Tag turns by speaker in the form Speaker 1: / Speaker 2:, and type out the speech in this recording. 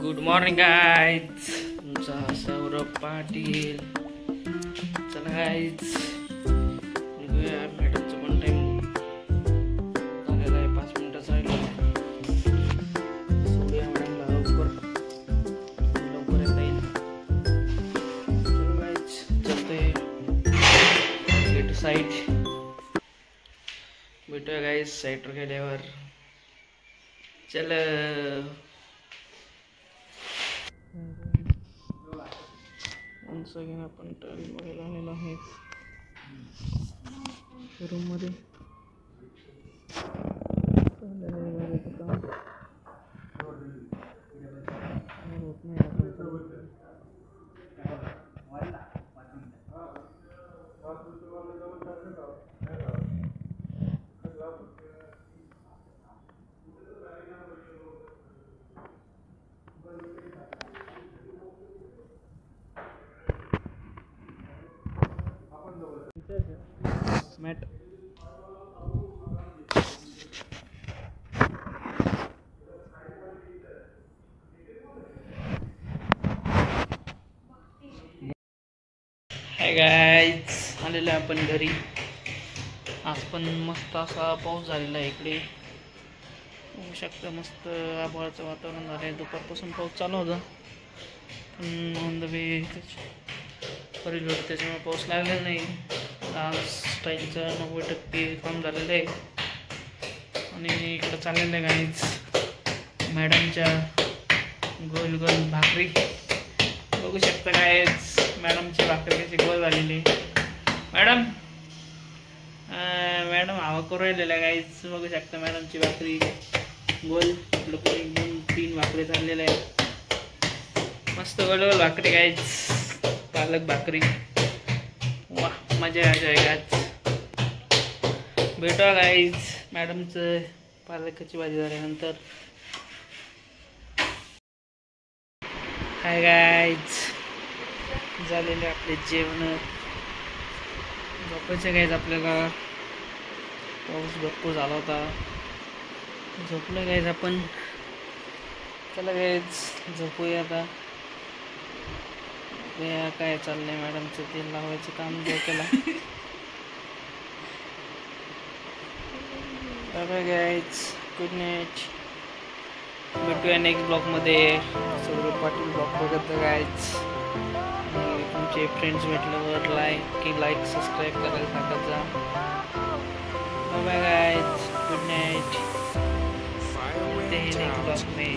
Speaker 1: Good morning guys, तुमचा सौरभ पाटील. चला guys, निघूया. मॅडमचं पण टाइम झालेला आहे, 5 मिनिटाचा राहिला आहे. सोडूया मॅडमला लवकर येता येईल. चलो गाईज, चलतोय गेट साईड. भेटूया गाईज साईडवर गेल्यावर. चल once again आपण टर्न बघायला आलेलो आहे रूम मध्ये. मॅट हाय गाईज, आलेलो आहे आपण घरी. आज पण मस्त असा पाऊस झालेला आहे इकडे, होऊ शकतं. मस्त आभाळाचं वातावरण झालं आहे. दुपारपासून पाऊस चालू होता, पण ऑन द वे परिल होतं, त्याच्यामुळे पाऊस लागलेला नाही. आज स्टाईलचं 90% काम झालेलं आहे. आणि इकडं चाललेलं आहे गाईज मॅडमच्या गोल गोल भाकरी. बघू शकता गाईज, मॅडमची भाकरी कशी गोल झालेली. मॅडम हवा करू राहिलेल्या गाईज. बघू शकता मॅडमची भाकरी गोल. 2-3 भाकरी चाललेल्या आहेत. मस्त गोल गोल भाकरी गाईज, पालक भाकरी. वाह, मजा आहे गाईज. भेटूया गाईज मॅडमचं पालकाची भाजी झाल्यानंतर. हाय गाईज, झालेले आपले जेवण. झोपायचं गाईज आपल्याला. पाऊस भरपूर झाला होता, झोपलं गाईज आपण. चला गाईज झोपूया आता. काय चाललंय मॅडमचं तेल लावायचं काम केला. Bye bye guys, good night. भेटूया नेक्स्ट ब्लॉगमध्ये. सौरभ पाटील ब्लॉग बघत गाईज. आणि तुमचे फ्रेंड्स भेटल्यावर लाईक सबस्क्राईब करायला सांगत जा. Bye bye guys, good night. Next blog में.